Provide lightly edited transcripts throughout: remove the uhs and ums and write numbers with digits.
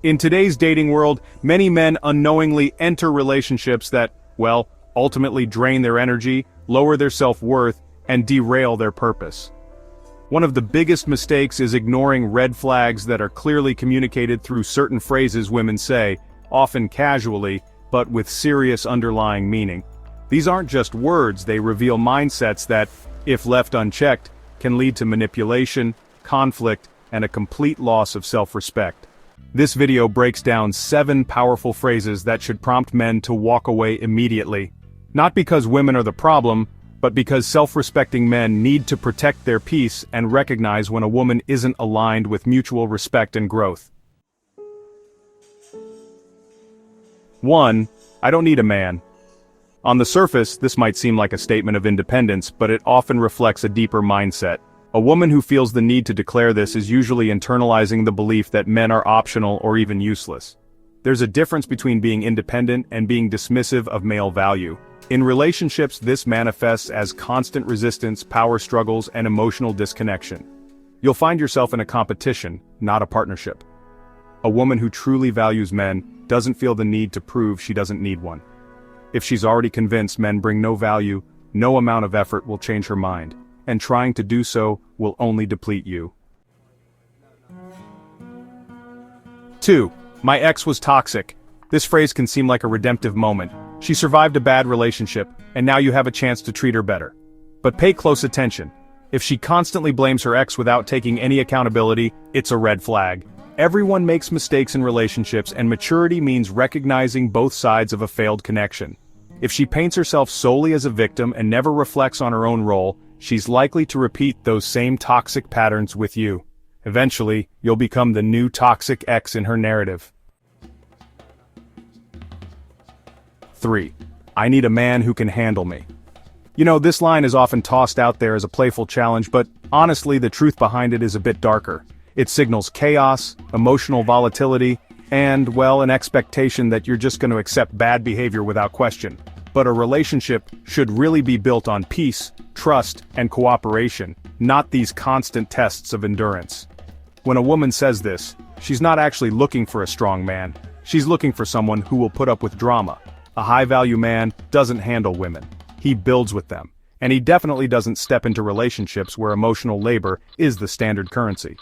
In today's dating world, many men unknowingly enter relationships that, well, ultimately drain their energy, lower their self-worth, and derail their purpose. One of the biggest mistakes is ignoring red flags that are clearly communicated through certain phrases women say, often casually, but with serious underlying meaning. These aren't just words, they reveal mindsets that, if left unchecked, can lead to manipulation, conflict, and a complete loss of self-respect. This video breaks down 7 powerful phrases that should prompt men to walk away immediately. Not because women are the problem, but because self-respecting men need to protect their peace and recognize when a woman isn't aligned with mutual respect and growth. 1. I don't need a man. On the surface, this might seem like a statement of independence, but it often reflects a deeper mindset. A woman who feels the need to declare this is usually internalizing the belief that men are optional or even useless. There's a difference between being independent and being dismissive of male value. In relationships, this manifests as constant resistance, power struggles, and emotional disconnection. You'll find yourself in a competition, not a partnership. A woman who truly values men doesn't feel the need to prove she doesn't need one. If she's already convinced men bring no value, no amount of effort will change her mind, and trying to do so will only deplete you. 2. My ex was toxic. This phrase can seem like a redemptive moment. She survived a bad relationship, and now you have a chance to treat her better. But pay close attention. If she constantly blames her ex without taking any accountability, it's a red flag. Everyone makes mistakes in relationships, and maturity means recognizing both sides of a failed connection. If she paints herself solely as a victim and never reflects on her own role, she's likely to repeat those same toxic patterns with you. Eventually, you'll become the new toxic ex in her narrative. 3. I need a man who can handle me. You know, this line is often tossed out there as a playful challenge, but honestly, the truth behind it is a bit darker. It signals chaos, emotional volatility, and, well, an expectation that you're just going to accept bad behavior without question. But a relationship should really be built on peace, trust, and cooperation, not these constant tests of endurance. When a woman says this, she's not actually looking for a strong man. She's looking for someone who will put up with drama. A high-value man doesn't handle women. He builds with them. And he definitely doesn't step into relationships where emotional labor is the standard currency.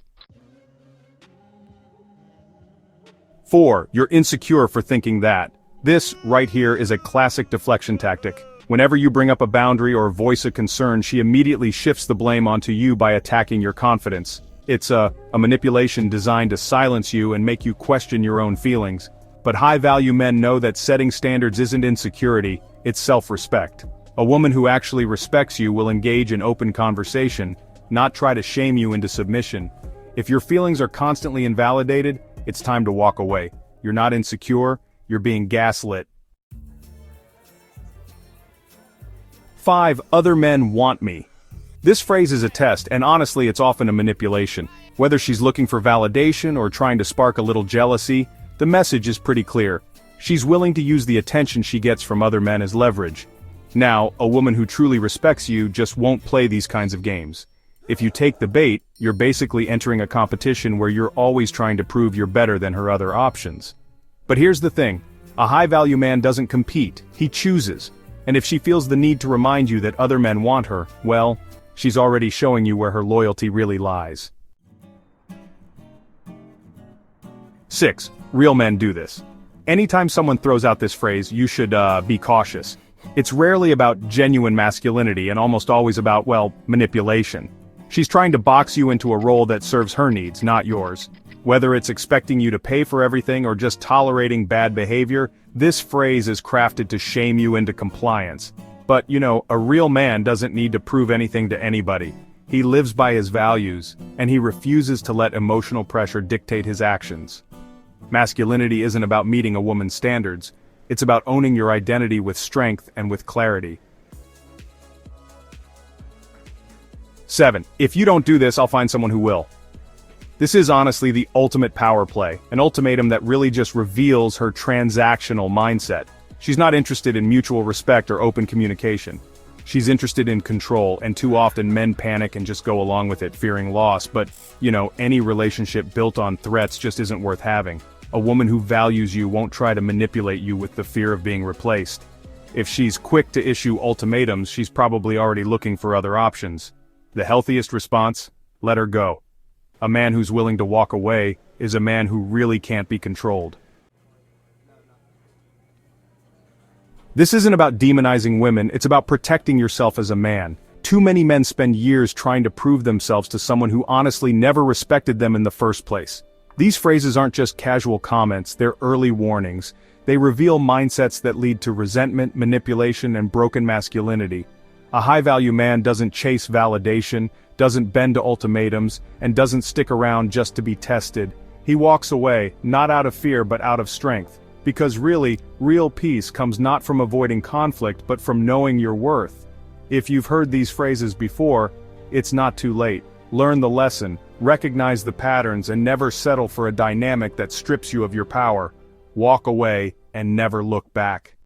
4. You're insecure for thinking that. This, right here, is a classic deflection tactic. Whenever you bring up a boundary or voice a concern, she immediately shifts the blame onto you by attacking your confidence. It's a manipulation designed to silence you and make you question your own feelings. But high-value men know that setting standards isn't insecurity, it's self-respect. A woman who actually respects you will engage in open conversation, not try to shame you into submission. If your feelings are constantly invalidated, it's time to walk away. You're not insecure, you're being gaslit. 5. Other men want me. This phrase is a test, and honestly it's often a manipulation. Whether she's looking for validation or trying to spark a little jealousy, the message is pretty clear. She's willing to use the attention she gets from other men as leverage. Now, a woman who truly respects you just won't play these kinds of games. If you take the bait, you're basically entering a competition where you're always trying to prove you're better than her other options. But here's the thing, a high-value man doesn't compete, he chooses. And if she feels the need to remind you that other men want her, well, she's already showing you where her loyalty really lies. 6. Real men do this. Anytime someone throws out this phrase, you should be cautious. It's rarely about genuine masculinity and almost always about, well, manipulation. She's trying to box you into a role that serves her needs, not yours. Whether it's expecting you to pay for everything or just tolerating bad behavior, this phrase is crafted to shame you into compliance. But, you know, a real man doesn't need to prove anything to anybody. He lives by his values, and he refuses to let emotional pressure dictate his actions. Masculinity isn't about meeting a woman's standards. It's about owning your identity with strength and with clarity. 7. If you don't do this, I'll find someone who will. This is honestly the ultimate power play, an ultimatum that really just reveals her transactional mindset. She's not interested in mutual respect or open communication. She's interested in control, and too often men panic and just go along with it, fearing loss, but, you know, any relationship built on threats just isn't worth having. A woman who values you won't try to manipulate you with the fear of being replaced. If she's quick to issue ultimatums, she's probably already looking for other options. The healthiest response? Let her go. A man who's willing to walk away is a man who really can't be controlled. This isn't about demonizing women, it's about protecting yourself as a man. Too many men spend years trying to prove themselves to someone who honestly never respected them in the first place. These phrases aren't just casual comments, they're early warnings. They reveal mindsets that lead to resentment, manipulation, and broken masculinity. A high-value man doesn't chase validation, doesn't bend to ultimatums, and doesn't stick around just to be tested. He walks away, not out of fear but out of strength. Because really, real peace comes not from avoiding conflict but from knowing your worth. If you've heard these phrases before, it's not too late. Learn the lesson, recognize the patterns, and never settle for a dynamic that strips you of your power. Walk away and never look back.